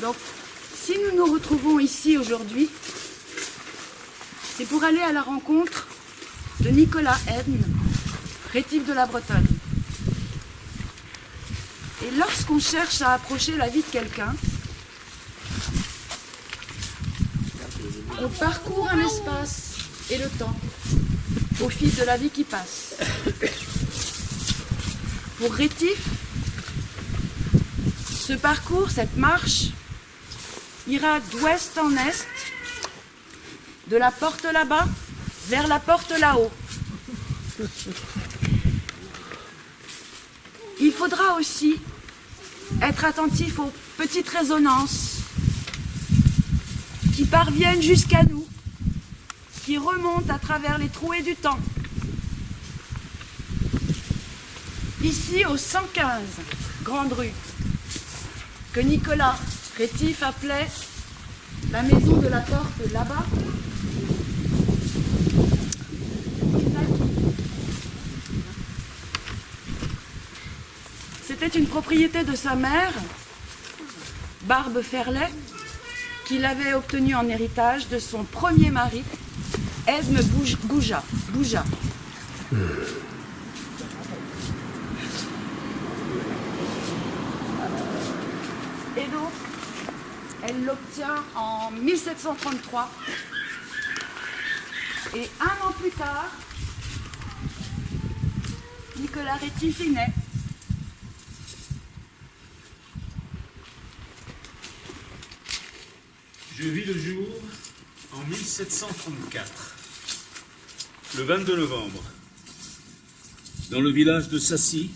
Donc, si nous nous retrouvons ici aujourd'hui, c'est pour aller à la rencontre de Nicolas Edme, rétif de la Bretonne. Et lorsqu'on cherche à approcher la vie de quelqu'un, on parcourt un espace et le temps au fil de la vie qui passe. Pour Rétif, ce parcours, cette marche, ira d'ouest en est, de la porte là-bas vers la porte là-haut. Il faudra aussi être attentif aux petites résonances qui parviennent jusqu'à nous, qui remontent à travers les trouées du temps. Ici, au 115, Grande Rue, que Nicolas Rétif appelait la maison de la porte là-bas. C'était une propriété de sa mère, Barbe Ferlet, qu'il avait obtenue en héritage de son premier mari, Edme Bouja. Et donc, elle l'obtient en 1733. Et un an plus tard, Nicolas Rétif est né. Je vis le jour en 1734, le 22 novembre, dans le village de Sassy,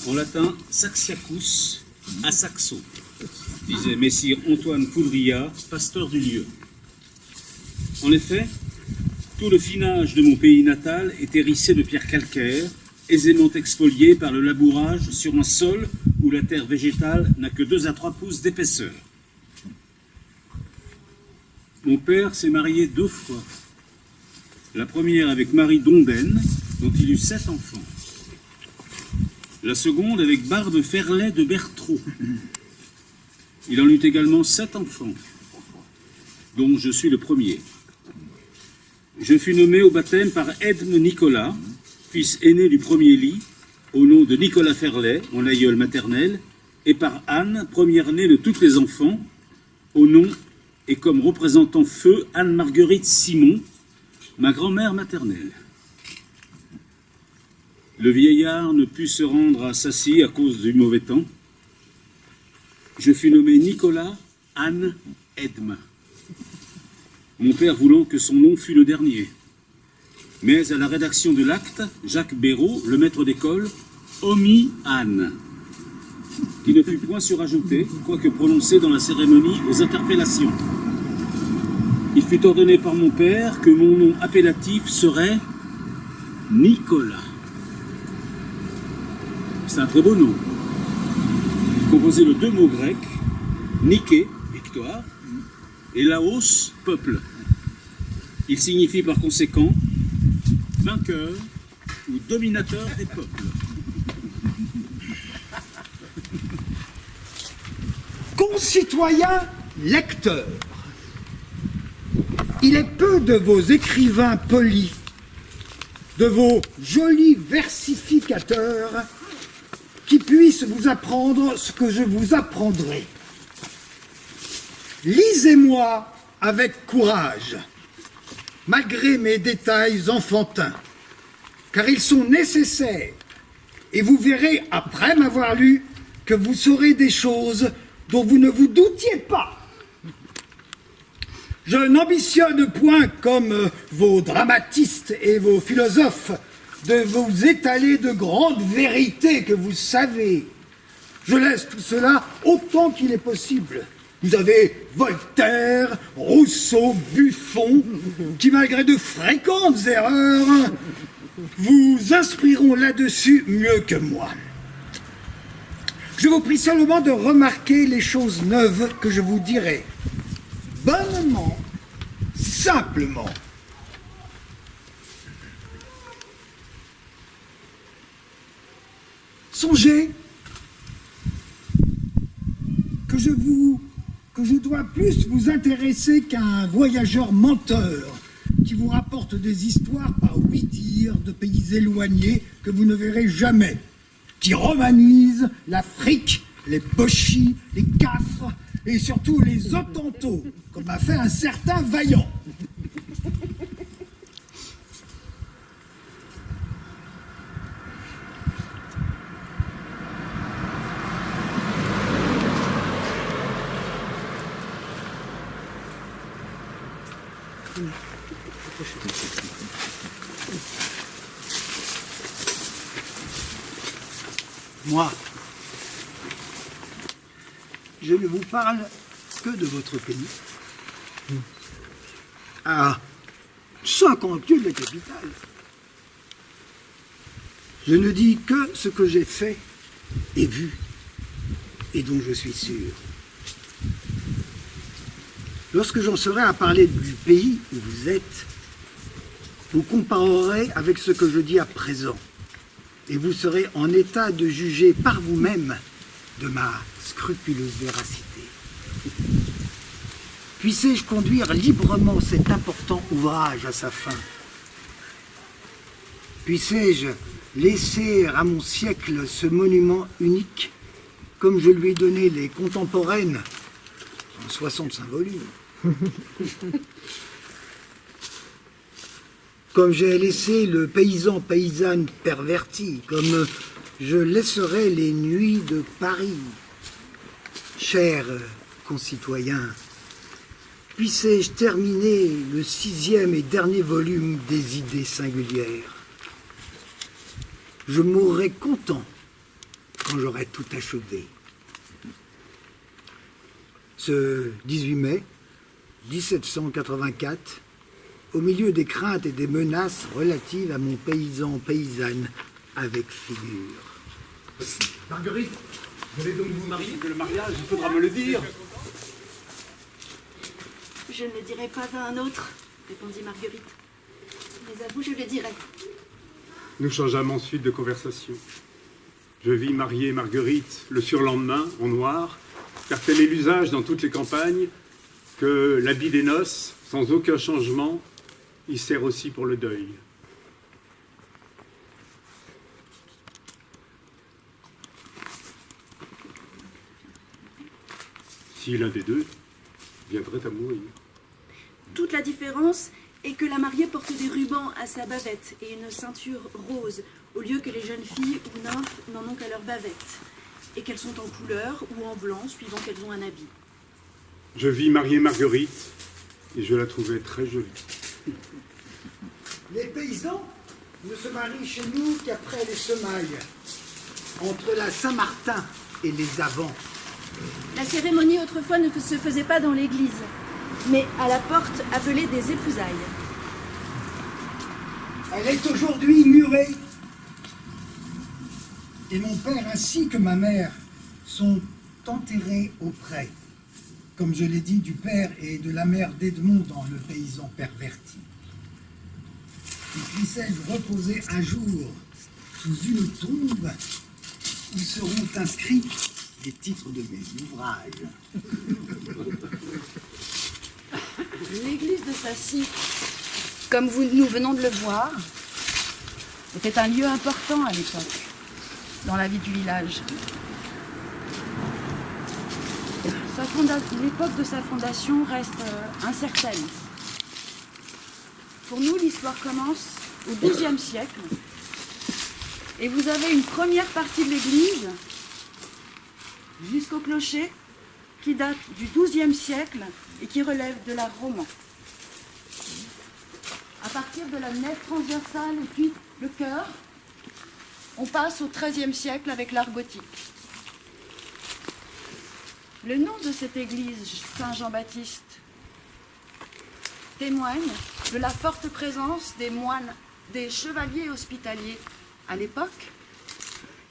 en latin Saxiacus, à Saxo, disait messire Antoine Poudria, pasteur du lieu. En effet, tout le finage de mon pays natal est hérissé de pierres calcaires, aisément exfoliées par le labourage sur un sol où la terre végétale n'a que 2 à 3 pouces d'épaisseur. Mon père s'est marié 2 fois. La première avec Marie Dondaine, dont il eut 7 enfants. La seconde avec Barbe Ferlet de Berthaud. Il en eut également 7 enfants, dont je suis le premier. Je fus nommé au baptême par Edme Nicolas, fils aîné du premier lit, au nom de Nicolas Ferlet, mon aïeul maternel, et par Anne, première-née de tous les enfants, au nom et comme représentant feu Anne-Marguerite Simon, ma grand-mère maternelle. Le vieillard ne put se rendre à Sassy à cause du mauvais temps. Je fus nommé Nicolas Anne Edme, mon père voulant que son nom fût le dernier. Mais à la rédaction de l'acte, Jacques Béraud, le maître d'école, omit Anne, qui ne fut point surajouté, quoique prononcé dans la cérémonie aux interpellations. Il fut ordonné par mon père que mon nom appellatif serait Nicolas. C'est un très beau nom, composé de 2 mots grecs, Niké, victoire, et Laos, peuple. Il signifie par conséquent vainqueur ou dominateur des peuples. Concitoyens lecteurs, il est peu de vos écrivains polis, de vos jolis versificateurs, qui puissent vous apprendre ce que je vous apprendrai. Lisez-moi avec courage, malgré mes détails enfantins, car ils sont nécessaires, et vous verrez, après m'avoir lu, que vous saurez des choses dont vous ne vous doutiez pas. Je n'ambitionne point, comme vos dramatistes et vos philosophes, de vous étaler de grandes vérités que vous savez. Je laisse tout cela autant qu'il est possible. Vous avez Voltaire, Rousseau, Buffon, qui malgré de fréquentes erreurs, vous inspireront là-dessus mieux que moi. Je vous prie seulement de remarquer les choses neuves que je vous dirai. Bonnement, simplement. Songez que je vous que je dois plus vous intéresser qu'à un voyageur menteur qui vous rapporte des histoires par ouï-dire de pays éloignés que vous ne verrez jamais, qui romanise l'Afrique, les bochis, les cafres et surtout les Hottentots, comme a fait un certain Vaillant. Moi, je ne vous parle que de votre pays. À 50 lieues de la capitale. Je ne dis que ce que j'ai fait et vu, et dont je suis sûr. Lorsque j'en serai à parler du pays où vous êtes, vous comparerez avec ce que je dis à présent, et vous serez en état de juger par vous-même de ma scrupuleuse véracité. Puissé-je conduire librement cet important ouvrage à sa fin? Puissé-je laisser à mon siècle ce monument unique, comme je lui ai donné les contemporaines en 65 volumes? Comme j'ai laissé le paysan paysanne perverti, comme je laisserai les nuits de Paris. Chers concitoyens, puissé-je terminer le 6e et dernier volume des idées singulières? Je mourrai content quand j'aurai tout achevé. Ce 18 mai 1784, au milieu des craintes et des menaces relatives à mon paysan-paysanne avec figure. Marguerite, vous allez donc vous marier? Que le mariage, il faudra me le dire. Je ne le dirai pas à un autre, répondit Marguerite. Mais à vous, je le dirai. Nous changeâmes ensuite de conversation. Je vis marier Marguerite le surlendemain, en noir, car tel est l'usage dans toutes les campagnes, que l'habit des noces, sans aucun changement, y sert aussi pour le deuil. Si l'un des deux viendrait à mourir. Toute la différence est que la mariée porte des rubans à sa bavette et une ceinture rose, au lieu que les jeunes filles ou nymphes n'en ont qu'à leur bavette, et qu'elles sont en couleur ou en blanc, suivant qu'elles ont un habit. Je vis marier Marguerite, et je la trouvais très jolie. Les paysans ne se marient chez nous qu'après les semailles, entre la Saint-Martin et les Avents. La cérémonie autrefois ne se faisait pas dans l'église, mais à la porte appelée des épousailles. Elle est aujourd'hui murée. Et mon père ainsi que ma mère sont enterrés au pré, comme je l'ai dit du père et de la mère d'Edmond dans Le paysan perverti. Et puissais-je reposer un jour sous une tombe où seront inscrits les titres de mes ouvrages. L'église de Sassy, comme nous venons de le voir, était un lieu important à l'époque, dans la vie du village. L'époque de sa fondation reste incertaine. Pour nous, l'histoire commence au XIIe siècle. Et vous avez une première partie de l'église jusqu'au clocher qui date du XIIe siècle et qui relève de l'art roman. À partir de la nef transversale et puis le chœur, on passe au XIIIe siècle avec l'art gothique. Le nom de cette église, Saint-Jean-Baptiste, témoigne de la forte présence des moines, des chevaliers hospitaliers à l'époque,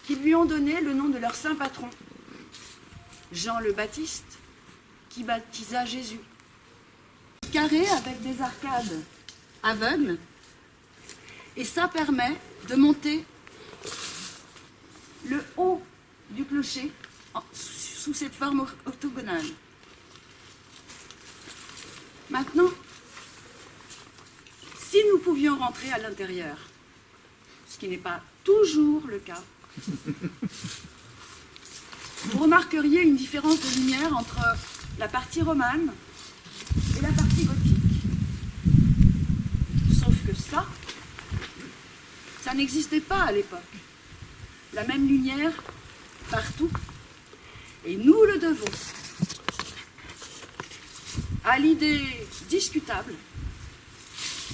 qui lui ont donné le nom de leur saint patron, Jean le Baptiste, qui baptisa Jésus. Carré avec des arcades aveugles, et ça permet de monter le haut du clocher sous cette forme octogonale. Maintenant, si nous pouvions rentrer à l'intérieur, ce qui n'est pas toujours le cas, vous remarqueriez une différence de lumière entre la partie romane et la partie gothique. Sauf que ça n'existait pas à l'époque. La même lumière partout. Et nous le devons à l'idée discutable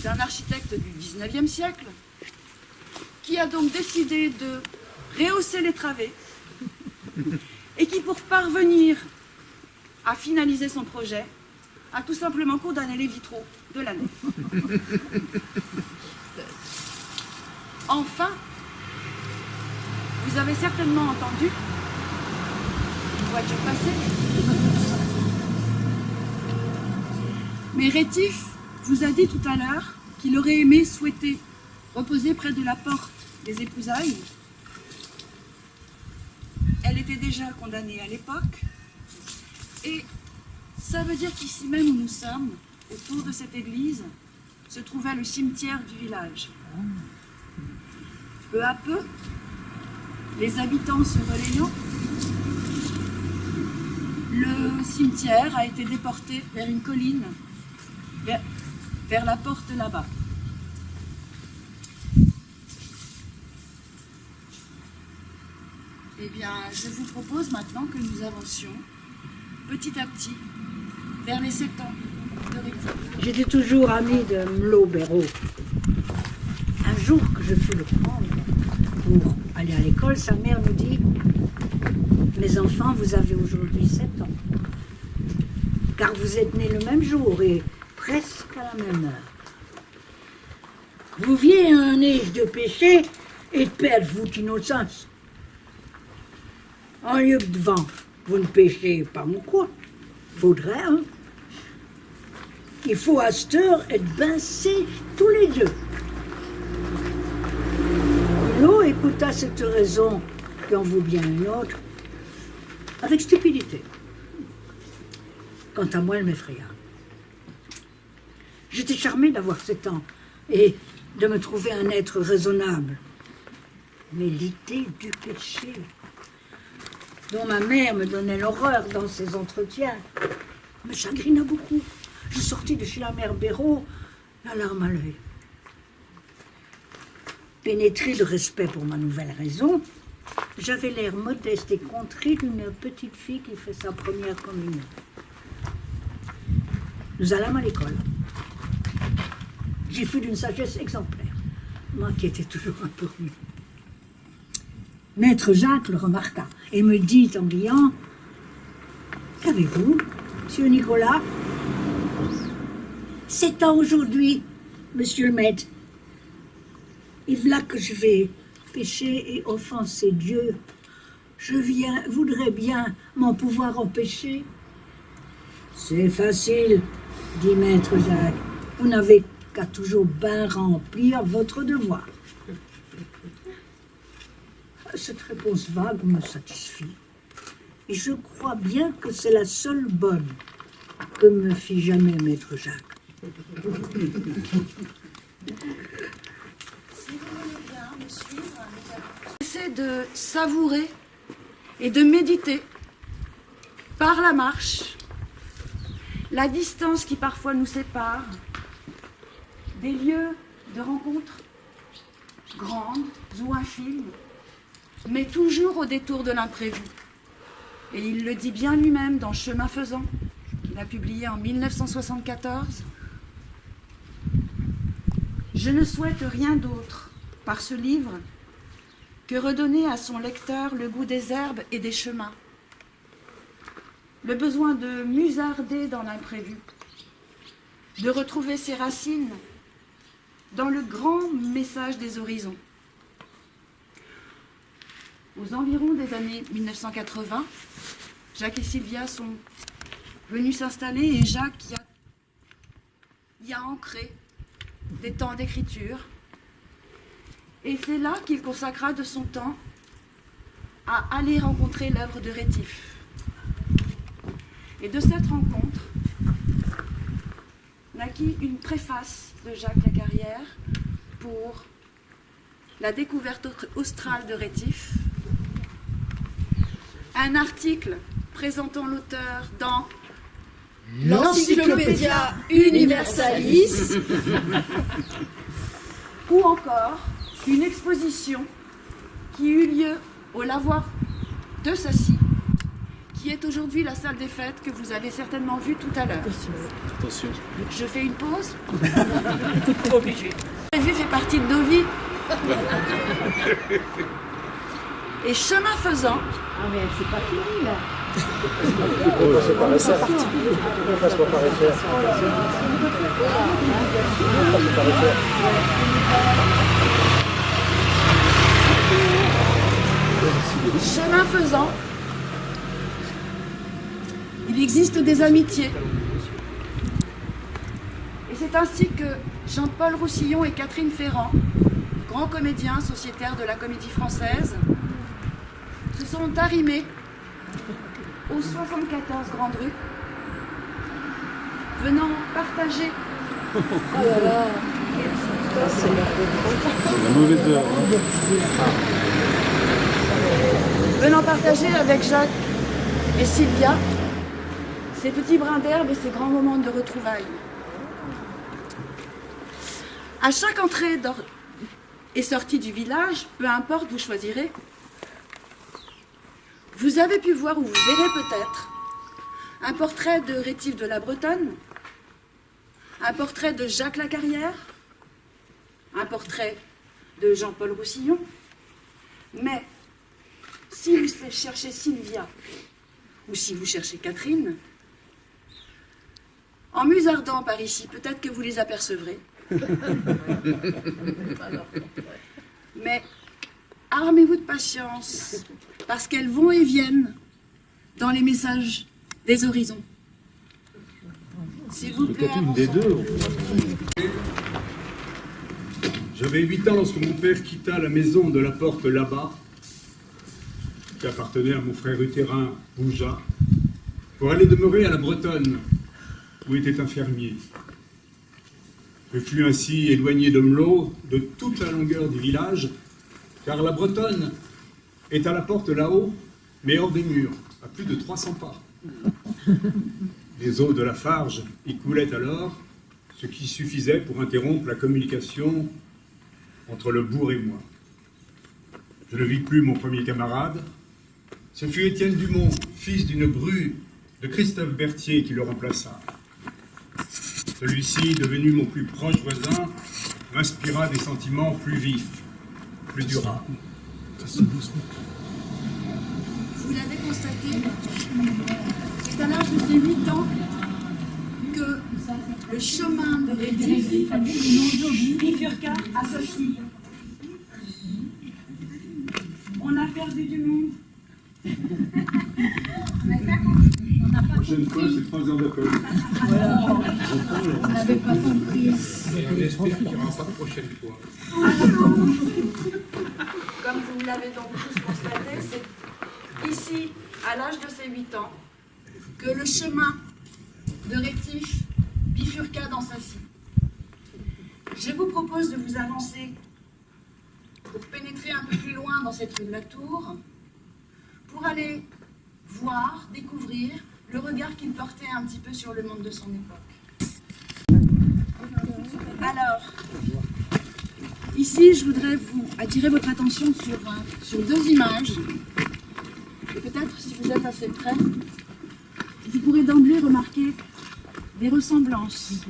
d'un architecte du XIXe siècle qui a donc décidé de rehausser les travées et qui, pour parvenir à finaliser son projet, a tout simplement condamné les vitraux de la nef. Enfin, vous avez certainement entendu une voiture passer. Mais Rétif vous a dit tout à l'heure qu'il aurait aimé souhaiter reposer près de la porte des épousailles. Elle était déjà condamnée à l'époque. Et ça veut dire qu'ici même où nous sommes, autour de cette église, se trouvait le cimetière du village. Peu à peu, les habitants se relayant, le cimetière a été déporté vers une colline, vers la porte là-bas. Eh bien, je vous propose maintenant que nous avancions petit à petit vers les 7 ans de Rétif. J'étais toujours amie de Mlo Béraud. Un jour que je fus le prendre pour aller à l'école, sa mère nous dit « Mes enfants, vous avez aujourd'hui 7 ans, car vous êtes nés le même jour et presque à la même heure. Vous viez un âge de péché et de perdre votre innocence. En lieu de vent, vous ne péchez pas mon quoi. Faudrait, hein. Il faut à cette heure être pincé tous les deux. » Mlo écouta cette raison, qui en vaut bien une autre, avec stupidité. Quant à moi, elle m'effraya. J'étais charmée d'avoir 7 ans et de me trouver un être raisonnable. Mais l'idée du péché, dont ma mère me donnait l'horreur dans ses entretiens, me chagrina beaucoup. Je sortis de chez la mère Béraud, la larme à l'œil. Pénétrée de respect pour ma nouvelle raison, j'avais l'air modeste et contrit d'une petite fille qui fait sa première communion. Nous allâmes à l'école. J'y fus d'une sagesse exemplaire, moi qui étais toujours un peu remuée. Maître Jacques le remarqua et me dit en riant « Qu'avez-vous, monsieur Nicolas ?»« 7 ans aujourd'hui, monsieur le maître. Et voilà que je vais pécher et offenser Dieu. Je voudrais bien m'en pouvoir empêcher. »« C'est facile, dit maître Jacques. Vous n'avez qu'à toujours bien remplir votre devoir. » Cette réponse vague me satisfit. Et je crois bien que c'est la seule bonne que me fit jamais maître Jacques. Si vous voulez bien me suivre, nous allons essayer de savourer et de méditer par la marche la distance qui parfois nous sépare des lieux de rencontre grandes ou infimes, mais toujours au détour de l'imprévu. Et il le dit bien lui-même dans Chemin faisant, qu'il a publié en 1974. Je ne souhaite rien d'autre par ce livre que redonner à son lecteur le goût des herbes et des chemins, le besoin de musarder dans l'imprévu, de retrouver ses racines dans le grand message des horizons. Aux environs des années 1980, Jacques et Sylvia sont venus s'installer et Jacques y a ancré des temps d'écriture. Et c'est là qu'il consacra de son temps à aller rencontrer l'œuvre de Rétif. Et de cette rencontre naquit une préface de Jacques Lacarrière pour la découverte australe de Rétif, un article présentant l'auteur dans l'Encyclopædia Universalis, ou encore une exposition qui eut lieu au lavoir de Sacy, qui est aujourd'hui la salle des fêtes que vous avez certainement vue tout à l'heure. Attention. Je fais une pause. Obligé. La vue fait partie de nos vies. Et chemin faisant, Ah mais c'est pas fini là. chemin faisant, il existe des amitiés. Et c'est ainsi que Jean-Paul Roussillon et Catherine Ferrand, grands comédiens sociétaires de la Comédie Française, se sont arrimés aux 74 Grandes Rues, venant partager La mauvaise heure. venant partager avec Jacques et Sylvia ces petits brins d'herbe et ces grands moments de retrouvailles. À chaque entrée et sortie du village, peu importe, vous choisirez, vous avez pu voir ou vous verrez peut-être un portrait de Rétif de la Bretonne, un portrait de Jacques Lacarrière, un portrait de Jean-Paul Roussillon. Mais si vous cherchez Sylvia ou si vous cherchez Catherine, en musardant par ici, peut-être que vous les apercevrez. Mais armez-vous de patience, parce qu'elles vont et viennent dans les messages des horizons. S'il vous plaît, Une des deux. J'avais 8 ans lorsque mon père quitta la maison de la porte là-bas, qui appartenait à mon frère utérin, Bouja, pour aller demeurer à la Bretonne, où était un fermier. Je fus ainsi éloigné de Mlot de toute la longueur du village, car la Bretonne est à la porte là-haut, mais hors des murs, à plus de 300 pas. Les eaux de la Farge y coulaient alors, ce qui suffisait pour interrompre la communication entre le bourg et moi. Je ne vis plus mon premier camarade. Ce fut Étienne Dumont, fils d'une bru de Christophe Berthier, qui le remplaça. Celui-ci, devenu mon plus proche voisin, m'inspira des sentiments plus vifs, plus durables. vous l'avez constaté, c'est à l'âge de ses 8 ans que le chemin de Rétif bifurqua à Sacy. On a perdu du monde. La prochaine fois, c'est 3 heures de colle. On n'avait pas compris. Et on espère qu'il n'y aura pas de prochaine fois. Comme vous l'avez donc tous constaté, c'est ici, à l'âge de ses 8 ans, que le chemin de Rétif bifurqua dans Sacy. Je vous propose de vous avancer pour pénétrer un peu plus loin dans cette rue de la Tour, pour aller voir, découvrir le regard qu'il portait un petit peu sur le monde de son époque. Alors, ici, je voudrais vous attirer votre attention sur 2 images. Et peut-être, si vous êtes assez près, vous pourrez d'emblée remarquer des ressemblances.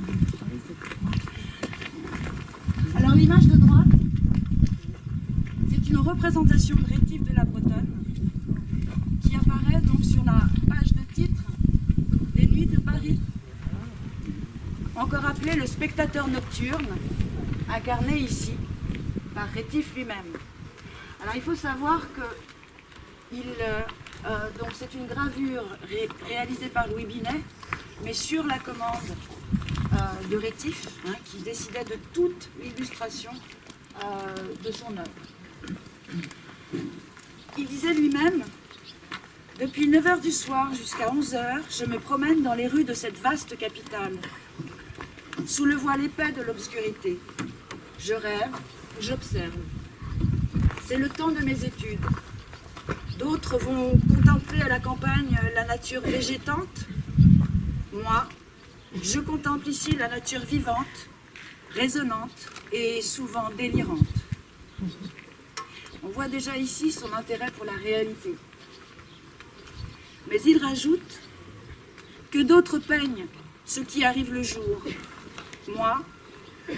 Alors, l'image de droite, c'est une représentation de Rétif de la Bretonne qui apparaît donc sur la page de titre des Nuits de Paris, encore appelé le spectateur nocturne, incarné ici par Rétif lui-même. Alors il faut savoir que donc c'est une gravure réalisée par Louis Binet, mais sur la commande de Rétif, qui décidait de toute l'illustration de son œuvre. Il disait lui-même: depuis 9h du soir jusqu'à 11h, je me promène dans les rues de cette vaste capitale. sous le voile épais de l'obscurité. Je rêve, j'observe. C'est le temps de mes études. D'autres vont contempler à la campagne la nature végétante. Moi, je contemple ici la nature vivante, résonnante et souvent délirante. On voit déjà ici son intérêt pour la réalité. Mais il rajoute que d'autres peignent ce qui arrive le jour. Moi,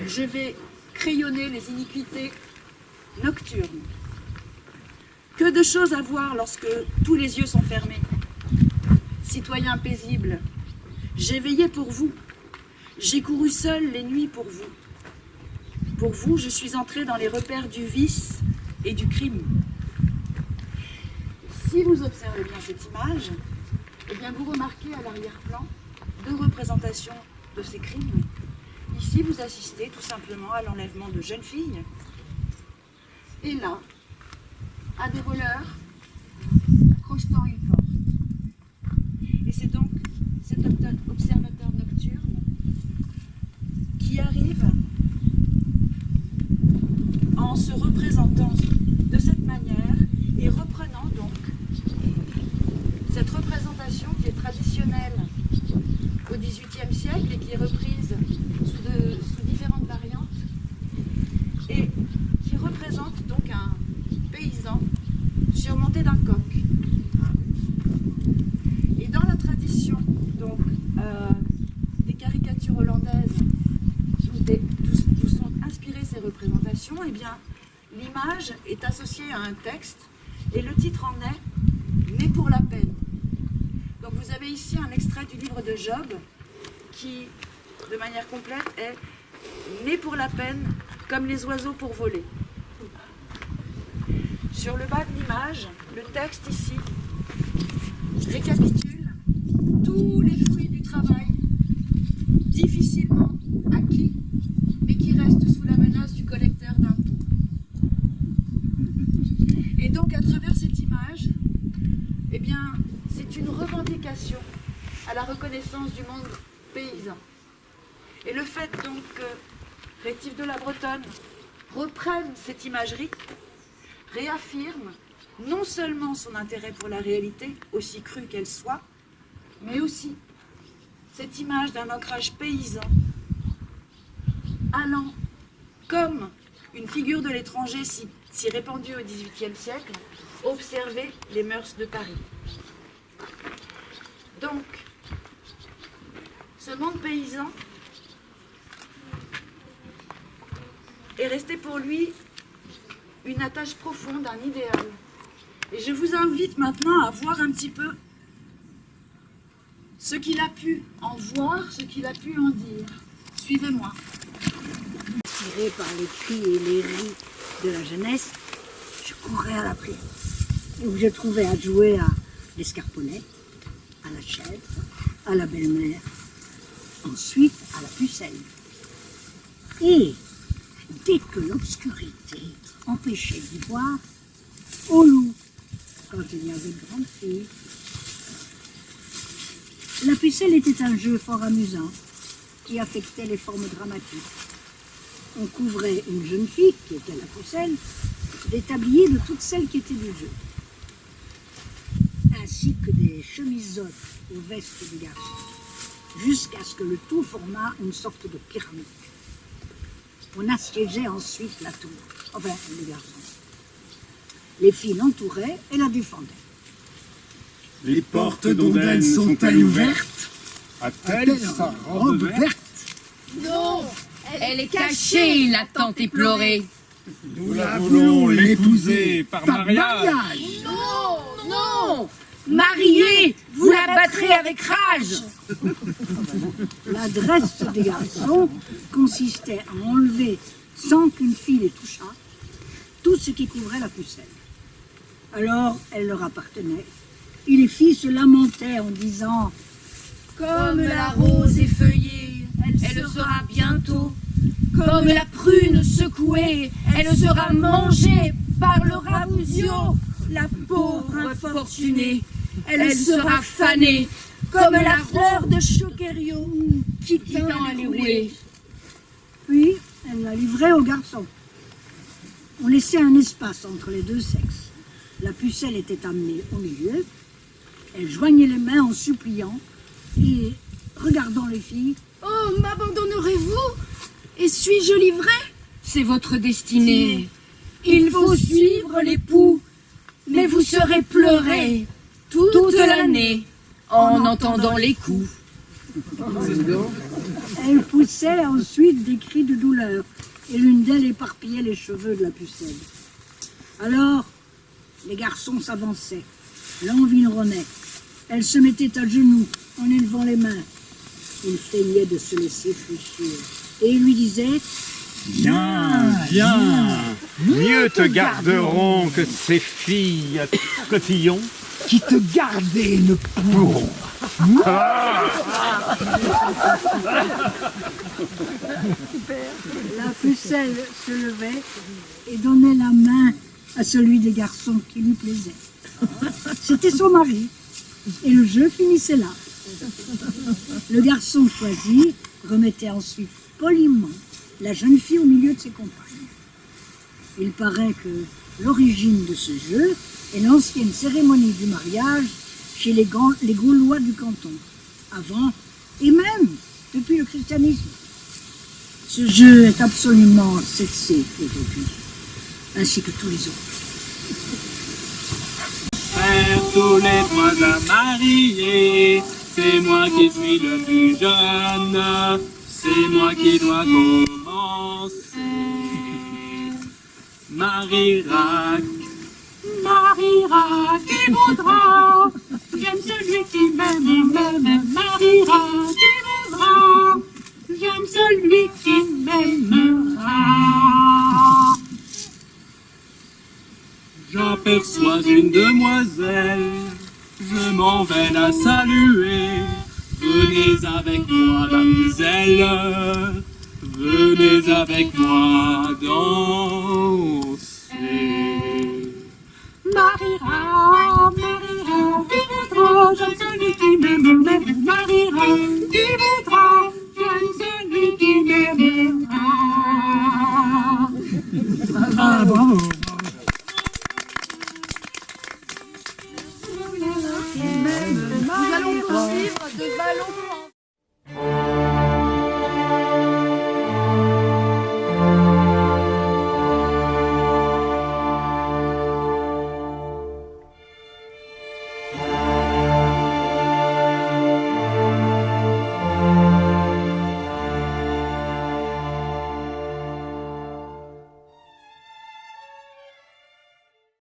je vais crayonner les iniquités nocturnes. Que de choses à voir lorsque tous les yeux sont fermés. Citoyens paisibles, j'ai veillé pour vous. J'ai couru seul les nuits pour vous. Pour vous, je suis entrée dans les repères du vice et du crime. Si vous observez bien cette image, eh bien vous remarquez à l'arrière-plan deux représentations de ces crimes. Ici, vous assistez tout simplement à l'enlèvement de jeunes filles. Et là, à des voleurs crochetant une porte. Et c'est donc cet observateur nocturne qui arrive en se représentant de cette manière et reprenant donc cette représentation qui est traditionnelle au XVIIIe siècle et qui est reprise sous différentes variantes et qui représente donc un paysan surmonté d'un coq. Et dans la tradition donc, des caricatures hollandaises d'où sont inspirées ces représentations, eh bien l'image est associée à un texte et le titre en est « Né pour la peine ». Donc vous avez ici un extrait du livre de Job qui, de manière complète, est « Né pour la peine comme les oiseaux pour voler ». Sur le bas de l'image, le texte ici récapitule tous les fruits du travail difficilement acquis, mais qui restent sous la menace du collecteur d'impôts. Et donc, à travers cette image, eh bien, c'est une revendication à la reconnaissance du monde paysan. Et le fait donc que Rétif de la Bretonne reprenne cette imagerie réaffirme non seulement son intérêt pour la réalité, aussi crue qu'elle soit, mais aussi cette image d'un ancrage paysan allant, comme une figure de l'étranger si répandue au XVIIIe siècle, observer les mœurs de Paris. Donc, ce monde paysan est resté pour lui une attache profonde, un idéal. Et je vous invite maintenant à voir un petit peu ce qu'il a pu en voir, ce qu'il a pu en dire. Suivez-moi. Tiré par les cris et les rires de la jeunesse, je courais à la prière. Où je trouvais à jouer à l'escarponnette, à la chèvre, à la belle-mère, ensuite à la pucelle. Et dès que l'obscurité empêchait d'y voir, au loup, quand il y avait de grandes filles. La pucelle était un jeu fort amusant qui affectait les formes dramatiques. On couvrait une jeune fille, qui était la pucelle, des tabliers de toutes celles qui étaient du jeu, ainsi que des chemisottes aux vestes des garçons, jusqu'à ce que le tout formât une sorte de pyramide. On assiégeait ensuite la tour, enfin les garçons. Les filles l'entouraient et la défendaient. Les portes d'Ondaine sont-elles ouvertes? A-t-elle sa robe verte? Non, elle est cachée, la tante éplorée. Nous la voulons l'épouser par mariage. Non, non, mariée, vous la battrez avec rage. L'adresse des garçons consistait à enlever, sans qu'une fille les touchât, tout ce qui couvrait la pucelle. Alors, elle leur appartenait, et les filles se lamentaient en disant « Comme la rose effeuillée, elle sera bientôt. Comme la prune secouée, elle sera mangée par le rabousio. La pauvre infortunée, elle sera fanée. Comme la fleur de choquerio, quittant les rouées. la livrait au garçon. On laissait un espace entre les deux sexes. La pucelle était amenée au milieu. Elle joignait les mains en suppliant et, regardant les filles, « Oh, m'abandonnerez-vous? Et suis-je livré? C'est votre destinée. Il faut suivre l'époux, mais vous serez pleuré toute l'année en entendant les coups. » elle poussait ensuite des cris de douleur et l'une d'elles éparpillait les cheveux de la pucelle. Alors, les garçons s'avançaient, l'environnait. Elle se mettait à genoux en élevant les mains. Il feignait de se laisser fléchir et il lui disait « Viens, viens, mieux te garderont que ces filles à cotillon Qui te gardaient ne pourront. La pucelle se levait et donnait la main à celui des garçons qui lui plaisait. C'était son mari, et le jeu finissait là. Le garçon choisi remettait ensuite poliment la jeune fille au milieu de ses compagnes. Il paraît que l'origine de ce jeu est l'ancienne cérémonie du mariage chez les Gaulois du canton, avant et même depuis le christianisme. Ce jeu est absolument sexy aujourd'hui, ainsi que tous les autres. Frères, tous les trois à marier, c'est moi qui suis le plus jeune, c'est moi qui dois commencer. Marie-Rac, qui voudra, j'aime celui qui m'aime, Marie-Rac, qui voudra, j'aime celui qui m'aimera. J'aperçois une demoiselle, je m'en vais la saluer. Venez avec moi, mademoiselle, venez avec moi danser. Marie-Ra, qui voudra, j'aime celui qui m'aime, Marie-Ra, qui voudra.